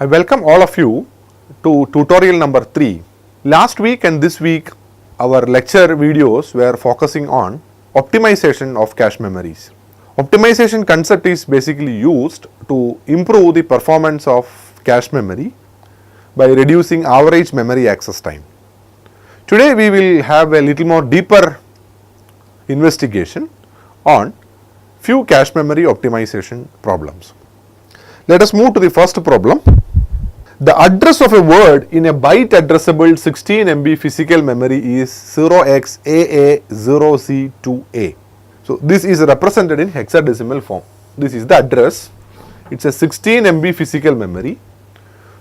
I welcome all of you to tutorial number 3. Last week and this week our lecture videos were focusing on optimization of cache memories. Optimization concept is basically used to improve the performance of cache memory by reducing average memory access time. Today we will have a little more deeper investigation on few cache memory optimization problems. Let us move to the first problem. The address of a word in a byte addressable 16 MB physical memory is 0xAA0C2A. So this is represented in hexadecimal form. This is the address. It's a 16 MB physical memory.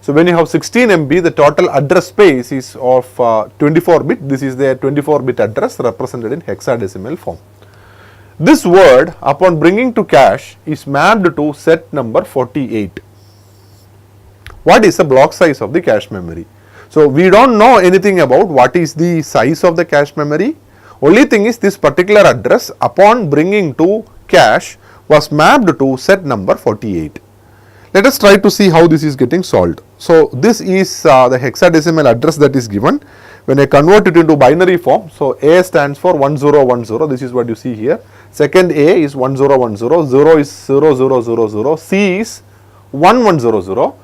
So when you have 16 MB, the total address space is of 24 bit. This is the 24 bit address represented in hexadecimal form. This word, upon bringing to cache, is mapped to set number 48. What is the block size of the cache memory? So we don't know anything about what is the size of the cache memory. Only thing is this particular address upon bringing to cache was mapped to set number 48. Let us try to see how this is getting solved. So this is the hexadecimal address that is given. When I convert it into binary form, so A stands for 1010, this is what you see here. Second A is 1010, 0 is 0000, C is 1100,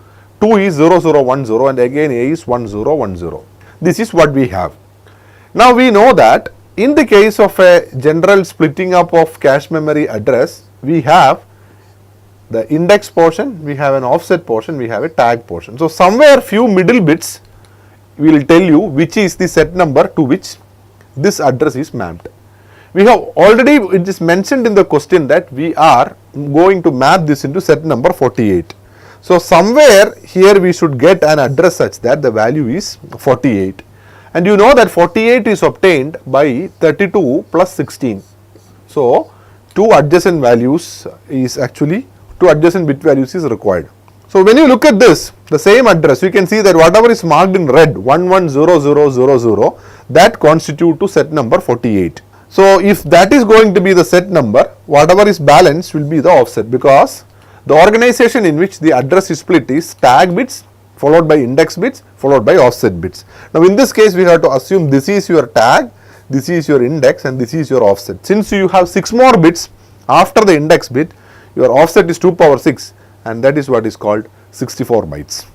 2 is 0010 and again A is 1010. This is what we have. Now we know that in the case of a general splitting up of cache memory address, we have the index portion, we have an offset portion, we have a tag portion. So somewhere few middle bits will tell you which is the set number to which this address is mapped. We have already, it is mentioned in the question that we are going to map this into set number 48. So somewhere here we should get an address such that the value is 48. And you know that 48 is obtained by 32 plus 16. So two adjacent values is actually, two adjacent bit values is required. So when you look at this, the same address, you can see that whatever is marked in red, 110000, that constitute to set number 48. So if that is going to be the set number, whatever is balanced will be the offset, because the organization in which the address is split is tag bits followed by index bits followed by offset bits. Now in this case we have to assume this is your tag, this is your index and this is your offset. Since you have 6 more bits after the index bit, your offset is 2 power 6 and that is what is called 64 bytes.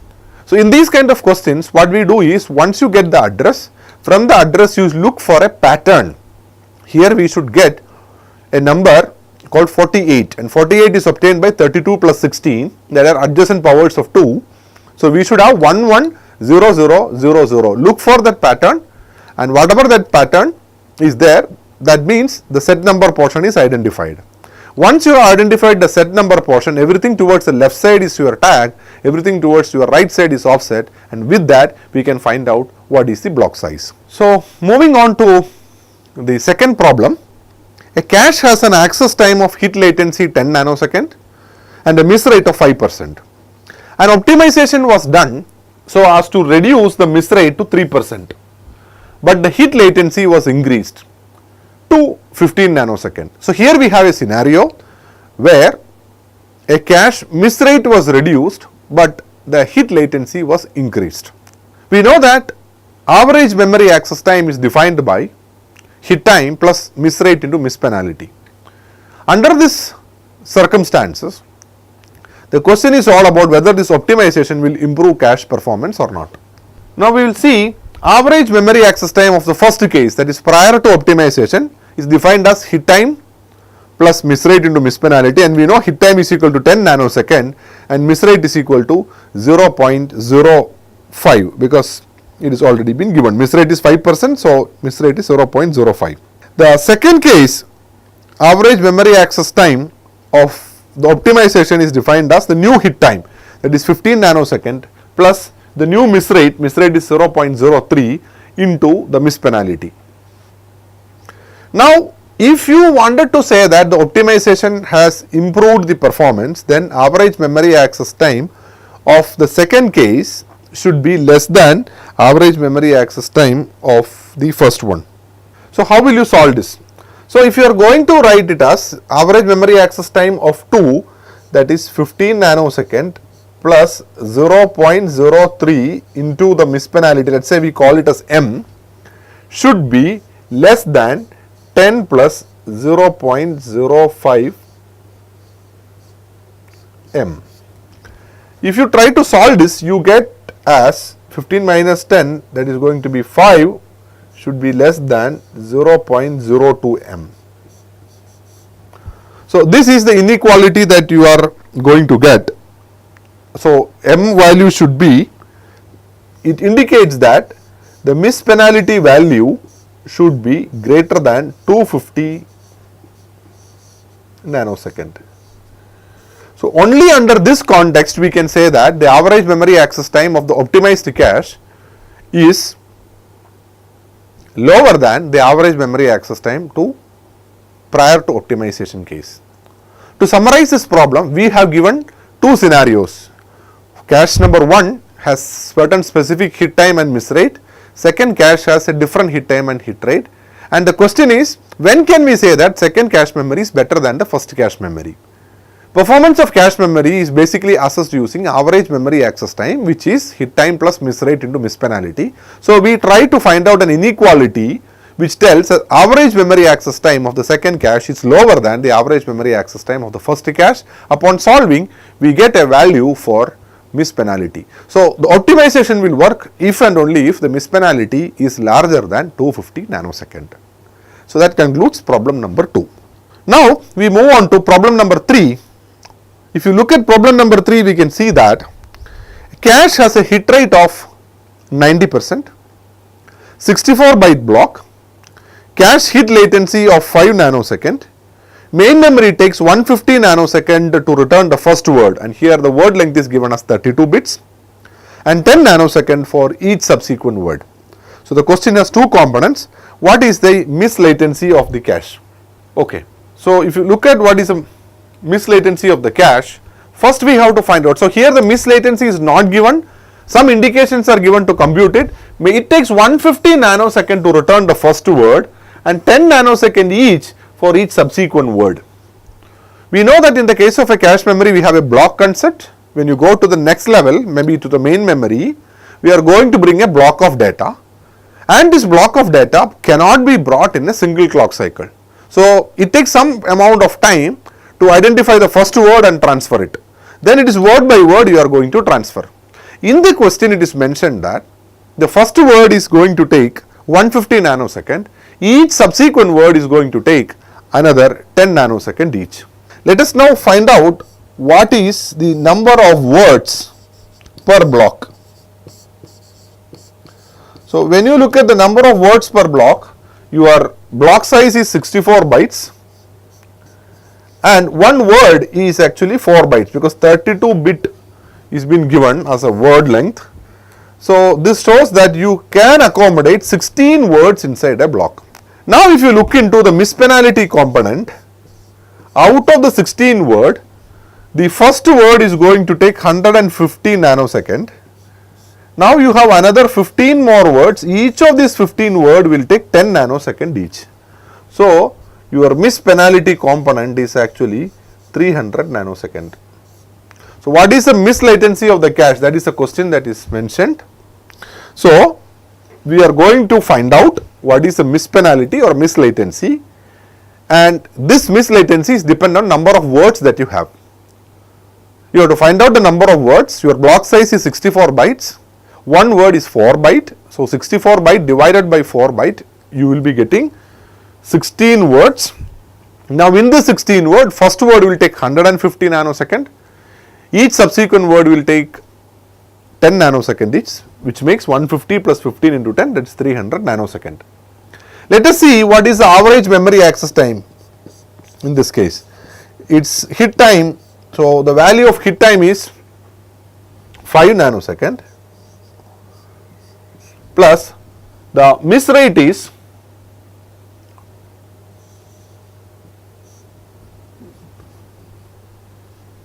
So in these kind of questions, what we do is, once you get the address, from the address you look for a pattern. Here we should get a number called 48, and 48 is obtained by 32 plus 16, that are adjacent powers of 2. So we should have 110000. Look for that pattern, and whatever that pattern is there, that means the set number portion is identified. Once you have identified the set number portion, everything towards the left side is your tag, everything towards your right side is offset, and with that we can find out what is the block size. So moving on to the second problem. A cache has an access time of hit latency 10 nanosecond and a miss rate of 5%. An optimization was done so as to reduce the miss rate to 3%, but the hit latency was increased to 15 nanosecond. So here we have a scenario where a cache miss rate was reduced but the hit latency was increased. We know that average memory access time is defined by hit time plus miss rate into miss penalty. Under these circumstances, the question is all about whether this optimization will improve cache performance or not. Now we will see average memory access time of the first case, that is prior to optimization, is defined as hit time plus miss rate into miss penalty, and we know hit time is equal to 10 nanosecond and miss rate is equal to 0.05, because it is already been given. Miss rate is 5%, so miss rate is 0.05. The second case, average memory access time of the optimization is defined as the new hit time, that is 15 nanosecond plus the new miss rate is 0.03 into the miss penalty. Now if you wanted to say that the optimization has improved the performance, then average memory access time of the second case should be less than average memory access time of the first one. So how will you solve this? So if you are going to write it as average memory access time of 2, that is 15 nanosecond plus 0.03 into the mispenalty, let's say we call it as m, should be less than 10 plus 0.05 m. If you try to solve this, you get as 15 minus 10, that is going to be 5, should be less than 0.02 m. So this is the inequality that you are going to get. So m value should be, it indicates that the mispenalty value should be greater than 250 nanosecond. So only under this context we can say that the average memory access time of the optimized cache is lower than the average memory access time prior to optimization case. To summarize this problem, we have given two scenarios. Cache number 1 has certain specific hit time and miss rate. Second cache has a different hit time and hit rate. And the question is, when can we say that second cache memory is better than the first cache memory? Performance of cache memory is basically assessed using average memory access time, which is hit time plus miss rate into mispenalty. So we try to find out an inequality which tells that average memory access time of the second cache is lower than the average memory access time of the first cache. Upon solving, we get a value for mispenalty. So the optimization will work if and only if the mispenalty is larger than 250 nanosecond. So that concludes problem number 2. Now we move on to problem number 3. If you look at problem number 3, we can see that cache has a hit rate of 90%, 64 byte block, cache hit latency of 5 nanosecond, main memory takes 150 nanosecond to return the first word, and here the word length is given as 32 bits, and 10 nanosecond for each subsequent word. So the question has two components. What is the miss latency of the cache? Okay, so if you look at what is the miss latency of the cache, first we have to find out. So here the miss latency is not given, some indications are given to compute it. It takes 150 nanosecond to return the first word and 10 nanosecond each for each subsequent word. We know that in the case of a cache memory we have a block concept. When you go to the next level, maybe to the main memory, we are going to bring a block of data, and this block of data cannot be brought in a single clock cycle. So it takes some amount of time to identify the first word and transfer it. Then it is word by word you are going to transfer. In the question it is mentioned that the first word is going to take 150 nanosecond, each subsequent word is going to take another 10 nanosecond each. Let us now find out what is the number of words per block. So when you look at the number of words per block, your block size is 64 bytes. And one word is actually 4 bytes because 32 bit is been given as a word length. So this shows that you can accommodate 16 words inside a block. Now if you look into the mispenalty component, out of the 16 word, the first word is going to take 150 nanosecond. Now you have another 15 more words, each of these 15 word will take 10 nanosecond each. So your mispenalty component is actually 300 nanosecond. So what is the miss latency of the cache? That is a question that is mentioned. So we are going to find out what is the mispenalty or miss latency, and this miss latency is dependent on number of words that you have. You have to find out the number of words. Your block size is 64 bytes. One word is 4 byte. So 64 byte divided by 4 byte, you will be getting 16 words. Now in the 16 word, first word will take 150 nanosecond. Each subsequent word will take 10 nanosecond each, which makes 150 plus 15 into 10, that is 300 nanosecond. Let us see what is the average memory access time in this case. Its hit time, so the value of hit time is 5 nanosecond plus the miss rate is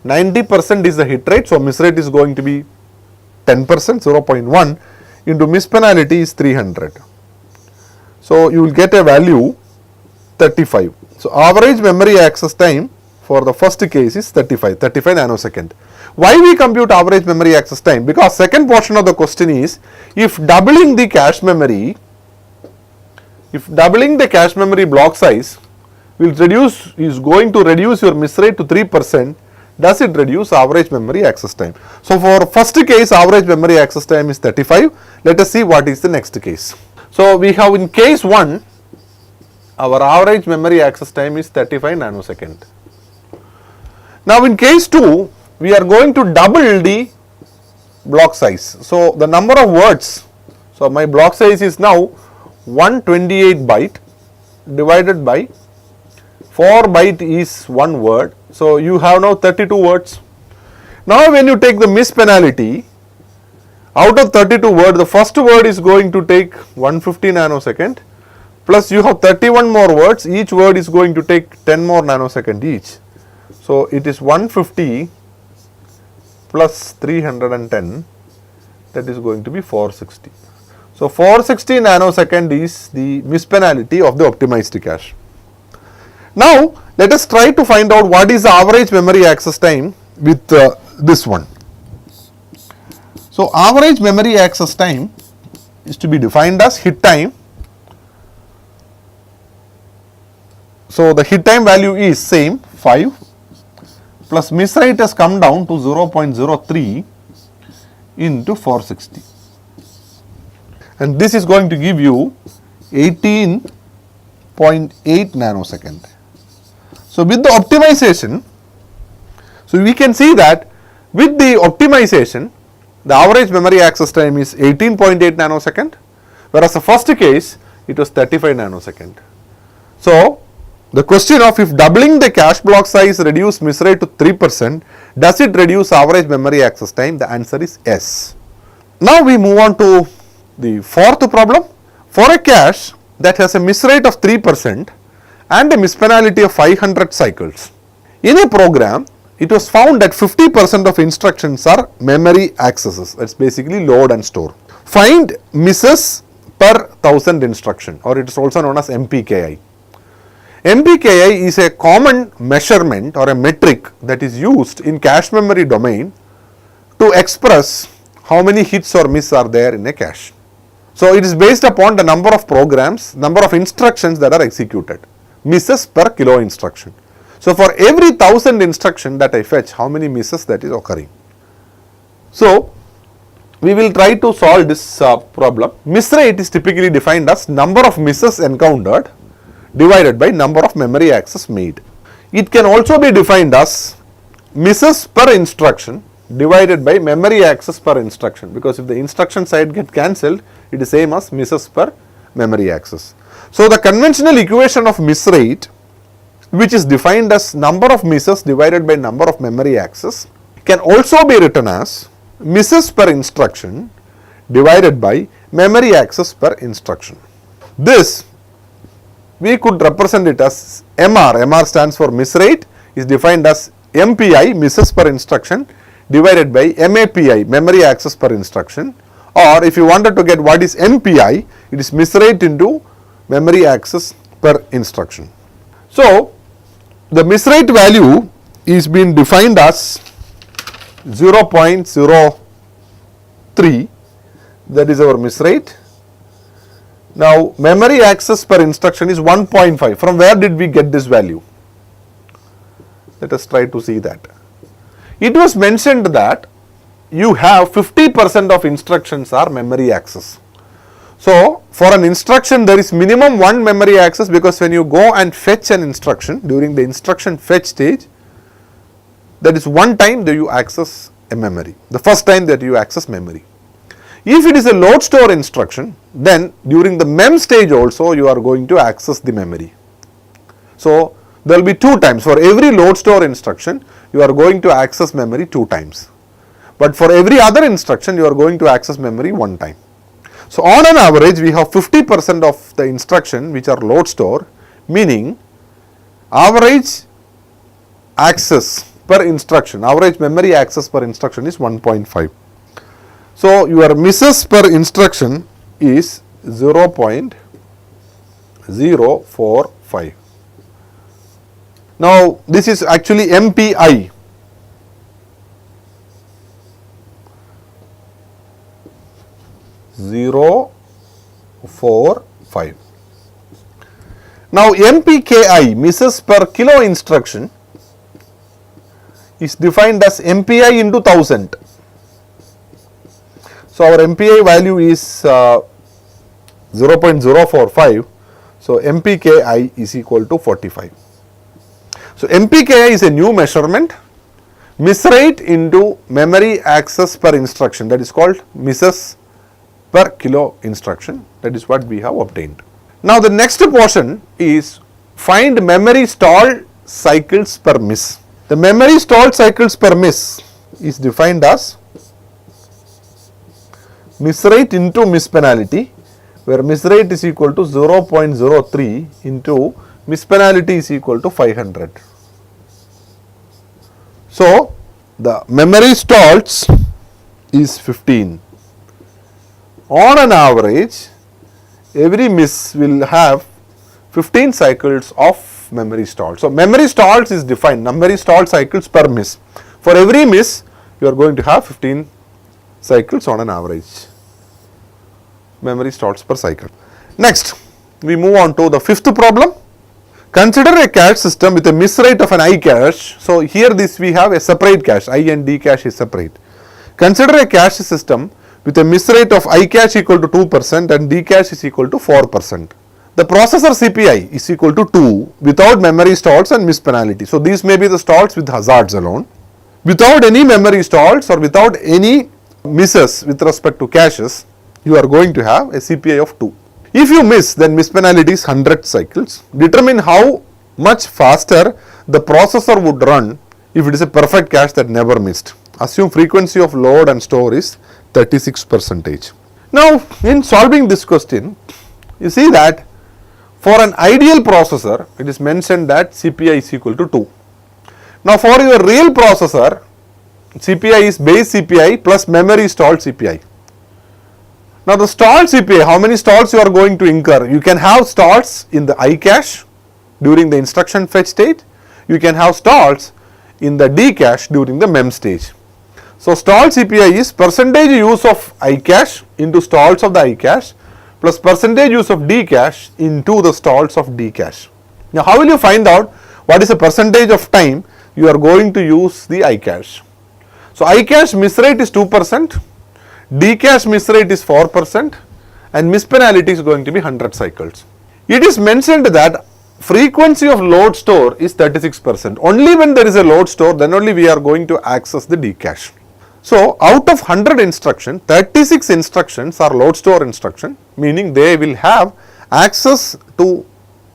90% is the hit rate, so miss rate is going to be 10%, 0.1 into mispenalty is 300. So you will get a value 35. So average memory access time for the first case is 35 nanosecond. Why we compute average memory access time? Because second portion of the question is, if doubling the cache memory block size is going to reduce your miss rate to 3%, does it reduce average memory access time? So for first case, average memory access time is 35. Let us see what is the next case. So we have in case 1, our average memory access time is 35 nanosecond. Now in case 2, we are going to double the block size. So the number of words, so my block size is now 128 byte divided by 4 byte is 1 word. So you have now 32 words. Now when you take the miss penalty, out of 32 words, the first word is going to take 150 nanosecond, plus you have 31 more words, each word is going to take 10 more nanosecond each. So it is 150 plus 310, that is going to be 460. So 460 nanosecond is the miss penalty of the optimized cache. Now let us try to find out what is the average memory access time with this one. So average memory access time is to be defined as hit time. So the hit time value is same 5 plus miss rate has come down to 0.03 into 460, and this is going to give you 18.8 nanosecond. So with the optimization, so we can see that with the optimization, the average memory access time is 18.8 nanosecond, whereas the first case it was 35 nanosecond. So the question of if doubling the cache block size reduce miss rate to 3%, does it reduce average memory access time? The answer is yes. Now we move on to the fourth problem. For a cache that has a miss rate of 3% and a miss penalty of 500 cycles, in a program it was found that 50% of instructions are memory accesses. That's basically load and store. Find misses per 1000 instruction, or it is also known as MPKI. MPKI is a common measurement or a metric that is used in cache memory domain to express how many hits or miss are there in a cache. So it is based upon the number of programs, number of instructions that are executed, misses per kilo instruction. So for every 1000 instruction that I fetch, how many misses that is occurring. So we will try to solve this problem. Miss rate is typically defined as number of misses encountered divided by number of memory access made. It can also be defined as misses per instruction divided by memory access per instruction, because if the instruction side get cancelled, it is same as misses per memory access. So the conventional equation of miss rate, which is defined as number of misses divided by number of memory access, can also be written as misses per instruction divided by memory access per instruction. This we could represent it as MR. MR stands for miss rate, is defined as MPI, misses per instruction, divided by MAPI, memory access per instruction. Or if you wanted to get what is MPI, it is miss rate into memory access per instruction. So the miss rate value is being defined as 0.03, that is our miss rate. Now memory access per instruction is 1.5. From where did we get this value? Let us try to see that. It was mentioned that you have 50% of instructions are memory access. So for an instruction there is minimum one memory access, because when you go and fetch an instruction during the instruction fetch stage, that is one time that you access a memory, the first time that you access memory. If it is a load store instruction, then during the mem stage also you are going to access the memory. So there will be 2 times. For every load store instruction you are going to access memory 2 times, but for every other instruction you are going to access memory 1 time. So on an average we have 50% of the instruction which are load store, meaning average access per instruction, average memory access per instruction is 1.5. So your misses per instruction is 0.045. Now this is actually MPI. 0.045. Now MPKI, misses per kilo instruction, is defined as MPI into 1000. So our MPI value is 0.045. So MPKI is equal to 45. So MPKI is a new measurement, miss rate into memory access per instruction, that is called misses per kilo instruction. That is what we have obtained. Now the next portion is find memory stall cycles per miss. The memory stall cycles per miss is defined as miss rate into miss penalty, where miss rate is equal to 0.03 into miss penalty is equal to 500. So the memory stalls is 15. On an average, every miss will have 15 cycles of memory stall. So memory stalls is defined, memory stall cycles per miss. For every miss, you are going to have 15 cycles on an average, memory stalls per cycle. Next, we move on to the fifth problem. Consider a cache system with a miss rate of an I cache. So here this we have a separate cache, I and D cache is separate. Consider a cache system with a miss rate of I cache equal to 2% and D cache is equal to 4%. The processor CPI is equal to 2 without memory stalls and miss penalty. So these may be the stalls with hazards alone. Without any memory stalls or without any misses with respect to caches, you are going to have a CPI of 2. If you miss, then miss penalty is 100 cycles. Determine how much faster the processor would run if it is a perfect cache that never missed. Assume frequency of load and store is 36%. Now, in solving this question, you see that for an ideal processor, it is mentioned that CPI is equal to 2. Now, for your real processor, CPI is base CPI plus memory stalled CPI. Now, the stalled CPI, how many stalls you are going to incur? You can have stalls in the I cache during the instruction fetch state. You can have stalls in the D cache during the mem stage. So, stalled CPI is percentage use of I cache into stalls of the I cache plus percentage use of D cache into the stalls of D cache. Now, how will you find out what is the percentage of time you are going to use the I cache? So, I cache miss rate is 2%, D cache miss rate is 4% and miss penalty is going to be 100 cycles. It is mentioned that frequency of load store is 36%. Only when there is a load store, then only we are going to access the D cache. So, out of 100 instructions, 36 instructions are load store instruction, meaning they will have access to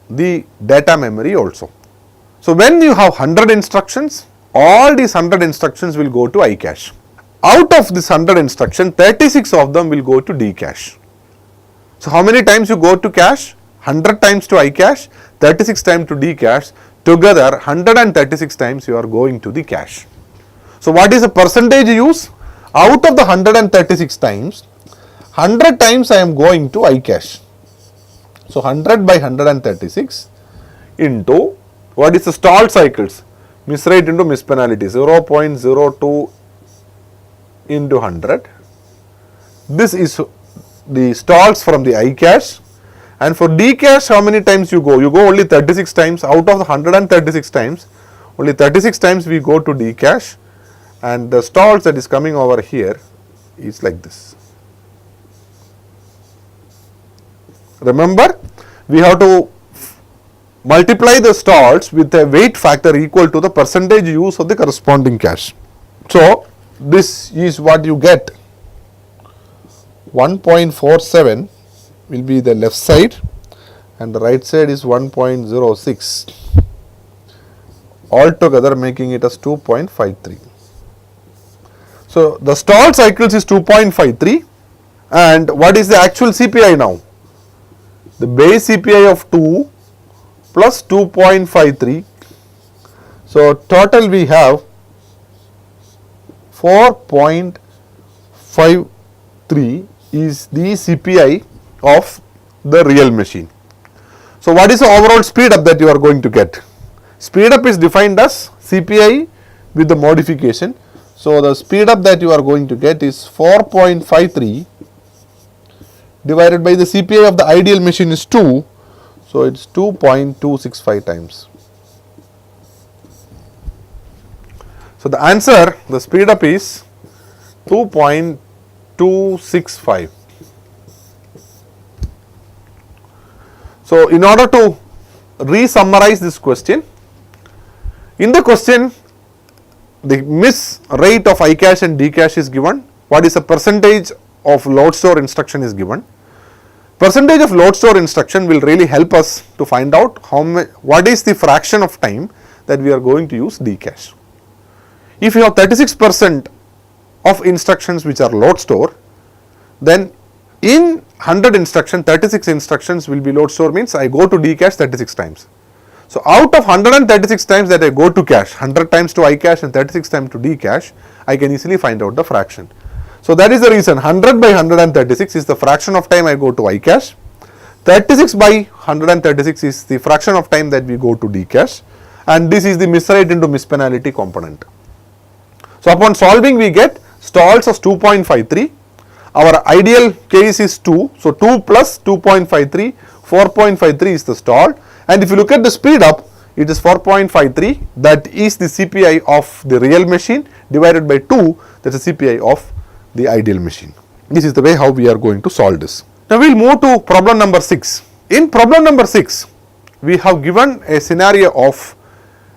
the data memory also. So, when you have 100 instructions, all these 100 instructions will go to I cache. Out of this 100 instructions, 36 of them will go to D cache. So, how many times you go to cache? 100 times to I cache, 36 times to D cache, together 136 times you are going to the cache. So, what is the percentage use? Out of the 136 times, 100 times I am going to I cache. So, 100 by 136 into what is the stall cycles? Miss rate into miss penalty, 0.02 into 100. This is the stalls from the I cache. And for D cache, how many times you go? You go only 36 times. Out of the 136 times, only 36 times we go to D cache. And the stalls that is coming over here is like this. Remember, we have to multiply the stalls with a weight factor equal to the percentage use of the corresponding cache. So, this is what you get. 1.47 will be the left side and the right side is 1.06, altogether making it as 2.53. So, the stall cycles is 2.53 and what is the actual CPI now? The base CPI of 2 plus 2.53. So, total we have 4.53 is the CPI of the real machine. So, what is the overall speed up that you are going to get? Speed up is defined as CPI with the modification. So, the speed up that you are going to get is 4.53 divided by the CPI of the ideal machine is 2. So, it is 2.265 times. So, the answer, the speed up is 2.265. So, in order to re-summarize this question, in the question the miss rate of I cache and D cache is given, what is the percentage of load store instruction is given. Percentage of load store instruction will really help us to find out what is the fraction of time that we are going to use D cache. If you have 36% of instructions which are load store, then in 100 instruction 36 instructions will be load store, means I go to D cache 36 times. So, out of 136 times that I go to cache, 100 times to I cache and 36 times to D cache, I can easily find out the fraction. So, that is the reason 100 by 136 is the fraction of time I go to I cache, 36 by 136 is the fraction of time that we go to D cache, and this is the miss rate into miss penalty component. So, upon solving we get stalls as 2.53, our ideal case is 2, so 2 plus 2.53, 4.53 is the stall, and if you look at the speed up, it is 4.53, that is the CPI of the real machine divided by 2, that is the CPI of the ideal machine. This is the way how we are going to solve this. Now, we will move to problem number 6. In problem number 6, we have given a scenario of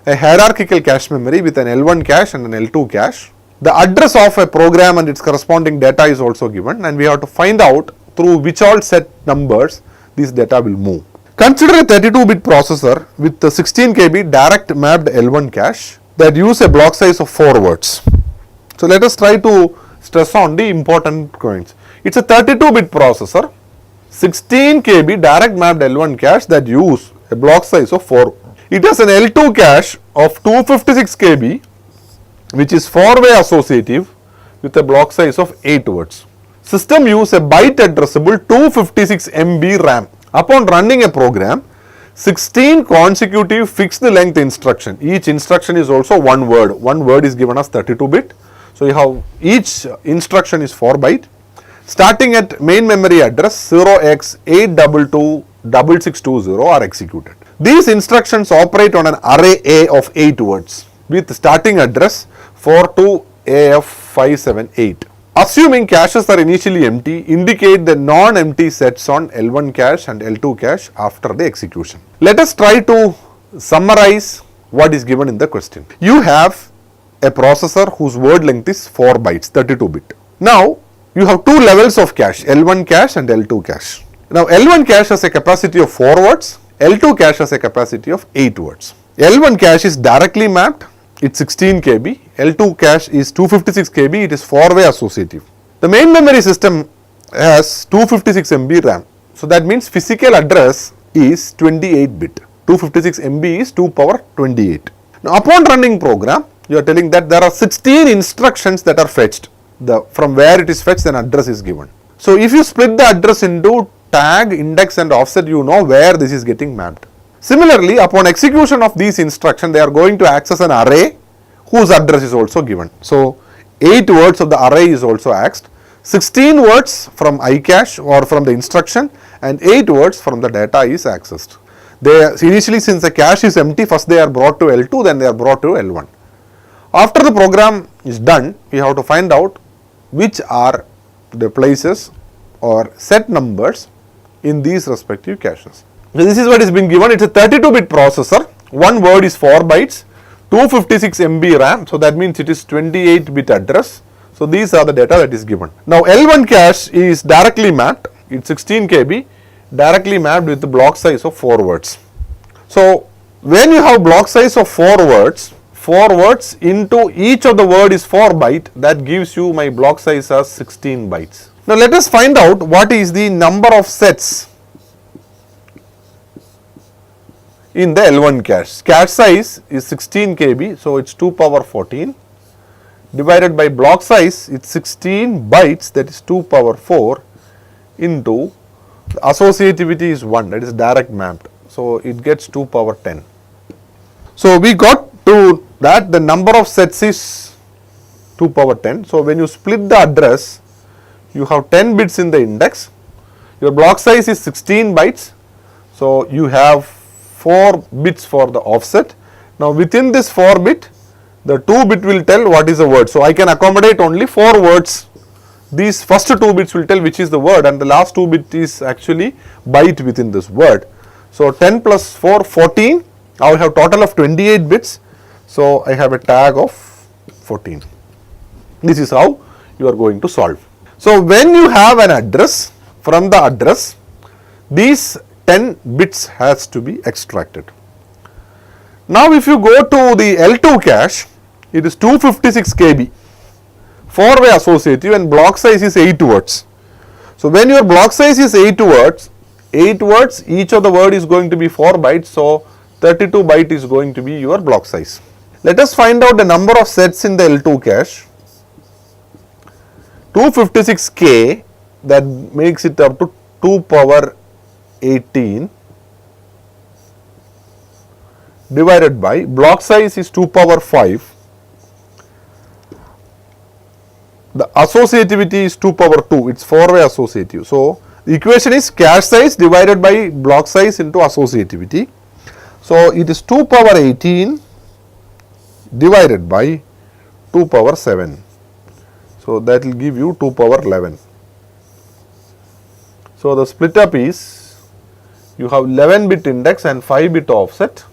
a hierarchical cache memory with an L1 cache and an L2 cache. The address of a program and its corresponding data is also given, and we have to find out through which all set numbers this data will move. Consider a 32-bit processor with the 16 KB direct mapped L1 cache that use a block size of 4 words. So, let us try to stress on the important points. It is a 32-bit processor, 16 KB direct mapped L1 cache that use a block size of 4. It has an L2 cache of 256 KB which is 4-way associative with a block size of 8 words. System use a byte addressable 256 MB RAM. Upon running a program, 16 consecutive fixed length instruction. Each instruction is also one word. One word is given as 32-bit. So, you have each instruction is 4 byte. Starting at main memory address 0x8226620 are executed. These instructions operate on an array A of 8 words with starting address 42AF578. Assuming caches are initially empty, indicate the non-empty sets on L1 cache and L2 cache after the execution. Let us try to summarize what is given in the question. You have a processor whose word length is 4 bytes, 32-bit. Now, you have two levels of cache, L1 cache and L2 cache. Now, L1 cache has a capacity of 4 words, L2 cache has a capacity of 8 words. L1 cache is directly mapped, it is 16 KB, L2 cache is 256 KB, it is 4-way associative. The main memory system has 256 MB RAM. So, that means physical address is 28-bit, 256 MB is 2 power 28. Now, upon running program, you are telling that there are 16 instructions that are fetched. From where it is fetched, an address is given. So, if you split the address into tag, index and offset, you know where this is getting mapped. Similarly, upon execution of these instructions, they are going to access an array whose address is also given. So, 8 words of the array is also accessed, 16 words from iCache or from the instruction and 8 words from the data is accessed. Initially, since the cache is empty, first they are brought to L2, then they are brought to L1. After the program is done, we have to find out which are the places or set numbers in these respective caches. So, this is what is being given. It is a 32-bit processor, one word is 4 bytes, 256 MB RAM, so that means it is 28-bit address. So, these are the data that is given. Now, L1 cache is directly mapped, it is 16 KB, directly mapped with the block size of 4 words. So, when you have block size of 4 words into each of the word is 4 byte, that gives you my block size as 16 bytes. Now, let us find out what is the number of sets in the L1 cache. Cache size is 16 KB, so it is 2 power 14 divided by block size, it is 16 bytes, that is 2 power 4 into the associativity is 1, that is direct mapped. So, it gets 2 power 10. So, we got to that the number of sets is 2 power 10. So, when you split the address, you have 10 bits in the index, Your block size is 16 bytes. So you have 4 bits for the offset. Now within this 4 bit, the 2 bit will tell what is the word. So I can accommodate only 4 words. These first 2 bits will tell which is the word, and the last 2 bit is actually byte within this word. So 10 plus 4, 14. Now I have total of 28 bits. So I have a tag of 14. This is how you are going to solve. So when you have an address, from the address, these 10 bits has to be extracted. Now if you go to the L2 cache, it is 256 KB, 4-way associative, and block size is 8 words. So when your block size is 8 words, each of the word is going to be 4 bytes, so 32 byte is going to be your block size. Let us find out the number of sets in the L2 cache. 256K, that makes it up to 2 power 18 divided by block size is 2 power 5. The associativity is 2 power 2, it is 4-way associative. So the equation is cache size divided by block size into associativity. So it is 2 power 18 divided by 2 power 7. So that will give you 2 power 11. So the split up is, you have 11 bit index and 5 bit offset,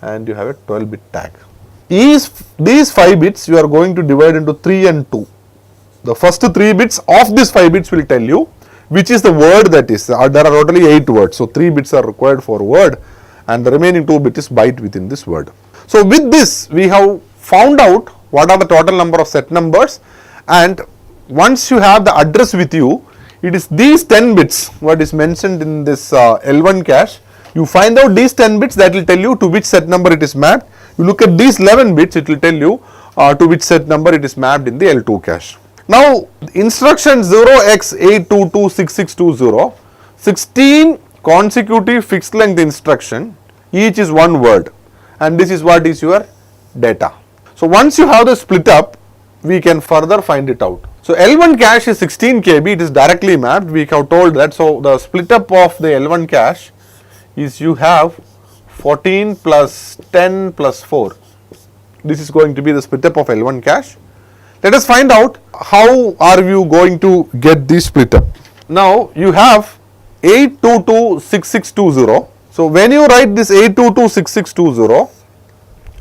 and you have a 12 bit tag. These 5 bits you are going to divide into 3 and 2. The first 3 bits of these 5 bits will tell you which is the word that is. There are totally 8 words. So 3 bits are required for word, and the remaining 2 bits is byte within this word. So with this we have found out what are the total number of set numbers, and once you have the address with you, it is these 10 bits what is mentioned in this L1 cache. You find out these 10 bits, that will tell you to which set number it is mapped. You look at these 11 bits, it will tell you to which set number it is mapped in the L2 cache. Now instruction 0x8226620, 16 consecutive fixed length instruction, each is one word, and this is what is your data. So once you have the split up, we can further find it out. So L1 cache is 16 KB, it is directly mapped, we have told that. So the split up of the L1 cache is, you have 14 plus 10 plus 4. This is going to be the split up of L1 cache. Let us find out how are you going to get this split up. Now you have 8226620. So when you write this 8226620,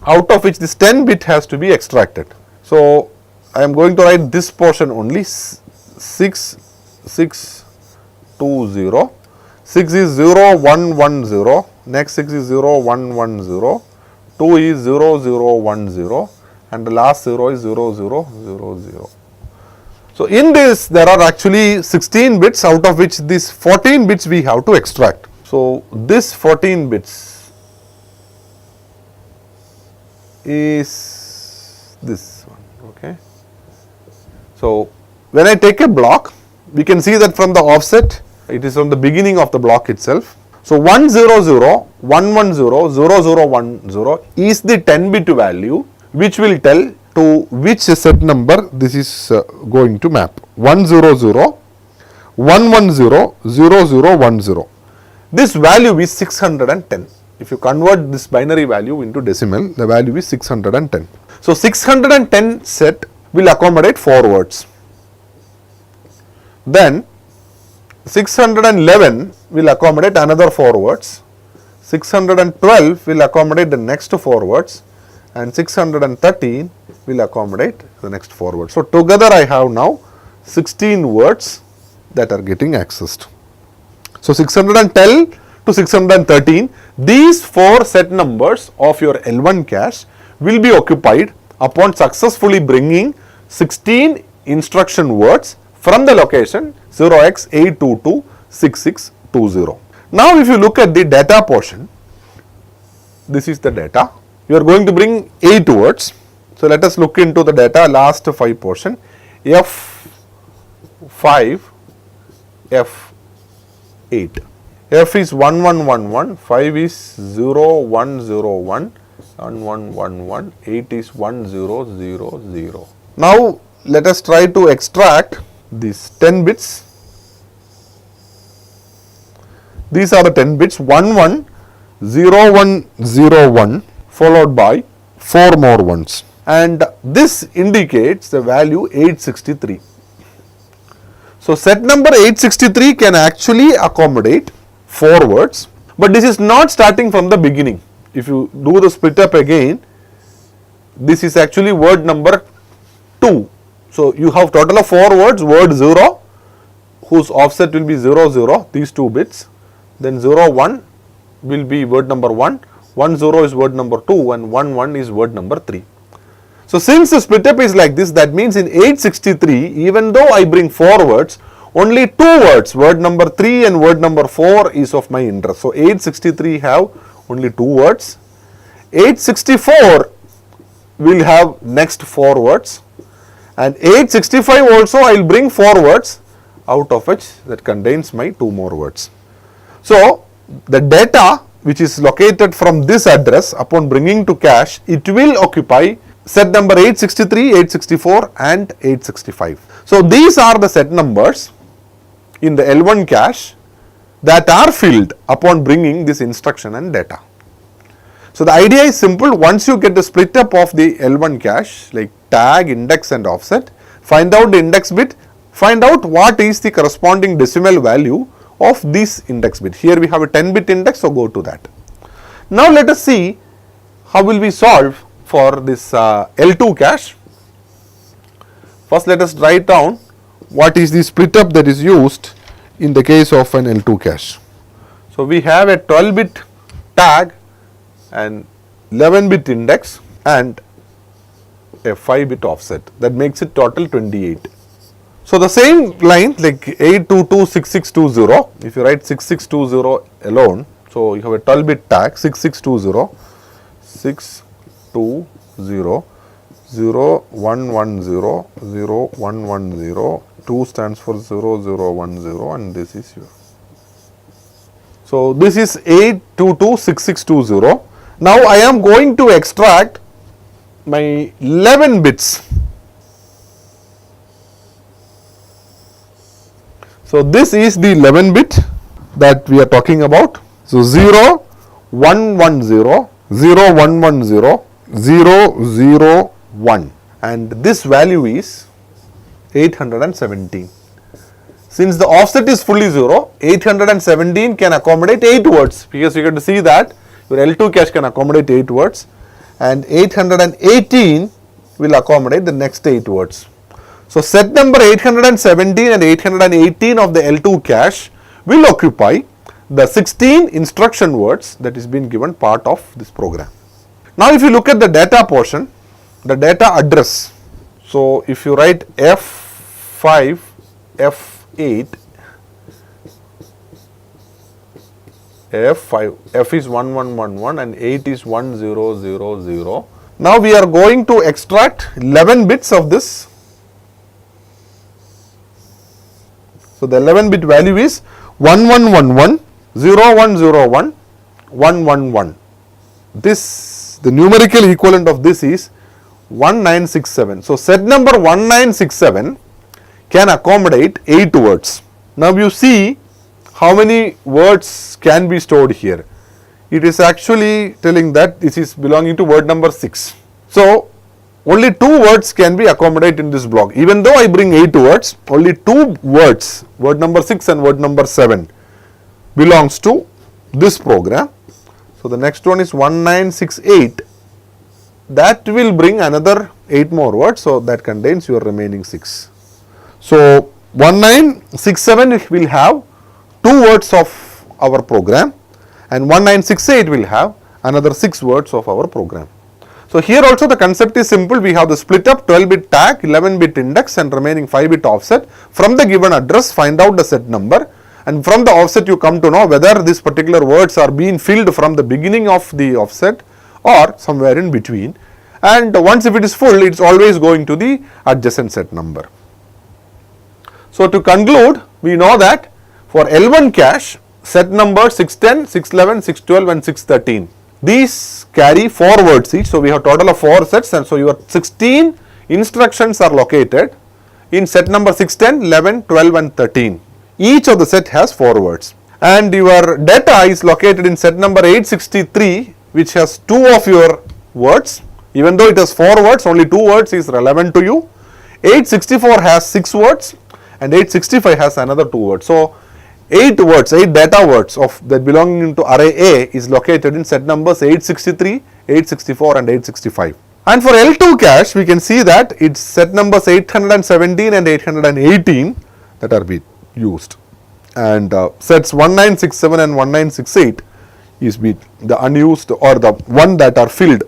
out of which this 10 bit has to be extracted. So I am going to write this portion only, 6620, 6 is 0110, next 6 is 0110, 2 is 0010, and the last 0 is 0000. So in this there are actually 16 bits, out of which these 14 bits we have to extract. So this 14 bits is this one, okay. So when I take a block, we can see that from the offset, it is from the beginning of the block itself. So 100, 110, 0010 is the 10 bit value which will tell to which set number this is going to map. 100, 110, 0010. This value is 610. If you convert this binary value into decimal, the value is 610. So 610 set will accommodate 4 words. Then 611 will accommodate another 4 words. 612 will accommodate the next 4 words, and 613 will accommodate the next 4 words. So together I have now 16 words that are getting accessed. So 610 to 613, these 4 set numbers of your L1 cache will be occupied upon successfully bringing 16 instruction words from the location 0x8226620. Now if you look at the data portion, this is the data. You are going to bring 8 words. So let us look into the data, last 5 portion, F5, F8. F is 1111, 5 is 0101, 1111, 8 is 1000. Now let us try to extract these 10 bits. These are the 10 bits 110101 followed by 4 more ones, and this indicates the value 863. So set number 863 can actually accommodate 4 words, but this is not starting from the beginning. If you do the split up again, this is actually word number 2. So you have total of 4 words, word 0 whose offset will be 00, these 2 bits, then 01 will be word number 1, 10 is word number 2 and 11 is word number 3. So since the split up is like this, that means in 863, even though I bring 4 words, only 2 words, word number 3 and word number 4 is of my interest. So 863 have only 2 words. 864 will have next 4 words, and 865 also I will bring 4 words, out of which that contains my 2 more words. So the data which is located from this address upon bringing to cache, it will occupy set number 863, 864 and 865. So these are the set numbers in the L1 cache that are filled upon bringing this instruction and data. So the idea is simple. Once you get the split up of the L1 cache like tag, index and offset, find out the index bit, find out what is the corresponding decimal value of this index bit. Here we have a 10-bit index, so go to that. Now let us see how will we solve for this L2 cache. First let us write down what is the split up that is used in the case of an L2 cache. So we have a 12-bit tag and 11-bit index and a 5-bit offset, that makes it total 28. So the same line like 8226620, if you write 6620 alone, so you have a 12-bit tag 6620, 620, 0110, 0110, 2 stands for 0010 and this is your. So this is 8226620. Now I am going to extract my 11 bits. So this is the 11 bit that we are talking about. So 0110, 0110, 001 and this value is 817. Since the offset is fully 0, 817 can accommodate 8 words, because you get to see that your L2 cache can accommodate 8 words and 818 will accommodate the next 8 words. So set number 817 and 818 of the L2 cache will occupy the 16 instruction words that is being given part of this program. Now if you look at the data portion, the data address. So if you write F5, F8, F5, F is 1111 and 8 is 1000. Now we are going to extract 11 bits of this. So the 11-bit value is 1111, 0101, 111. This, the numerical equivalent of this is 1967. So set number 1967 can accommodate 8 words. Now you see how many words can be stored here. It is actually telling that this is belonging to word number 6. So only 2 words can be accommodated in this block. Even though I bring 8 words, only 2 words, word number 6 and word number 7 belongs to this program. So the next one is 1968. That will bring another 8 more words, so that contains your remaining 6. So 1967 will have 2 words of our program and 1968 will have another 6 words of our program. So here also the concept is simple. We have the split up 12-bit tag, 11-bit index and remaining 5-bit offset. From the given address, find out the set number, and from the offset you come to know whether these particular words are being filled from the beginning of the offset or somewhere in between. And once if it is full, it is always going to the adjacent set number. So to conclude, we know that for L1 cache, set number 610, 611, 612 and 613. These carry 4 words each. So we have total of 4 sets, and so your 16 instructions are located in set number 610, 11, 12 and 13. Each of the set has 4 words. and your data is located in set number 863, which has 2 of your words. Even though it has 4 words, only 2 words is relevant to you. 864 has 6 words and 865 has another 2 words. So 8 words, 8 data words of that belonging to array A is located in set numbers 863, 864 and 865. And for L2 cache, we can see that it's set numbers 817 and 818 that are being used. And sets 1967 and 1968 is the unused or the one that are filled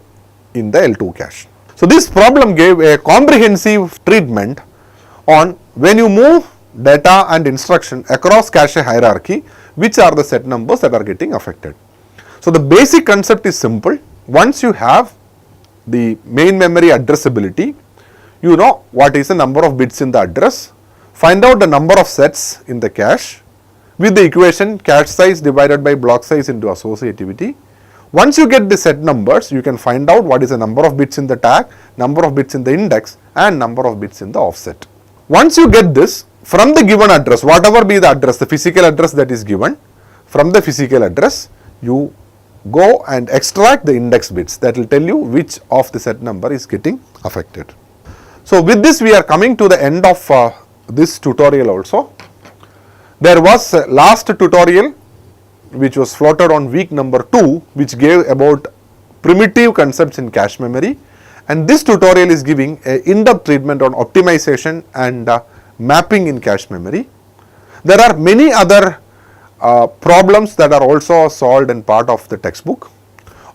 in the L2 cache. So this problem gave a comprehensive treatment on when you move data and instruction across cache hierarchy, which are the set numbers that are getting affected. So the basic concept is simple. Once you have the main memory addressability, you know what is the number of bits in the address, find out the number of sets in the cache with the equation cache size divided by block size into associativity. Once you get the set numbers, you can find out what is the number of bits in the tag, number of bits in the index and number of bits in the offset. Once you get this, from the given address, whatever be the address, the physical address that is given, from the physical address, you go and extract the index bits that will tell you which of the set number is getting affected. So with this, we are coming to the end of this tutorial also. There was a last tutorial which was floated on week number 2, which gave about primitive concepts in cache memory, and this tutorial is giving a in-depth treatment on optimization and mapping in cache memory. There are many other problems that are also solved in part of the textbook.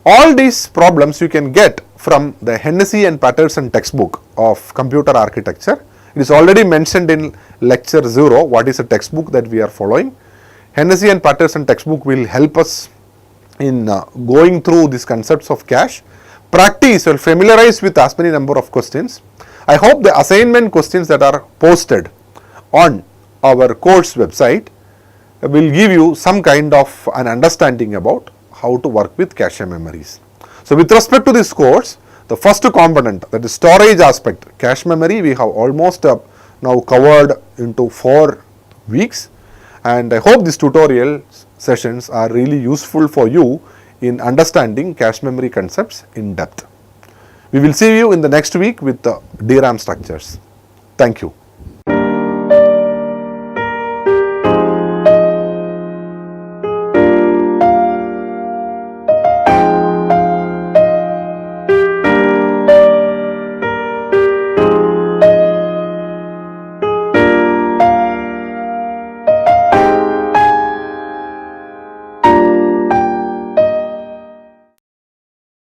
All these problems you can get from the Hennessy and Patterson textbook of computer architecture. It is already mentioned in lecture 0 what is a textbook that we are following. Hennessy and Patterson textbook will help us in going through these concepts of cache. Practice or familiarize with as many number of questions. I hope the assignment questions that are posted on our course website will give you some kind of an understanding about how to work with cache memories. So with respect to this course, the first component, that is storage aspect, cache memory, we have almost now covered into 4 weeks. And I hope these tutorial sessions are really useful for you in understanding cache memory concepts in depth. We will see you in the next week with the DRAM structures. Thank you.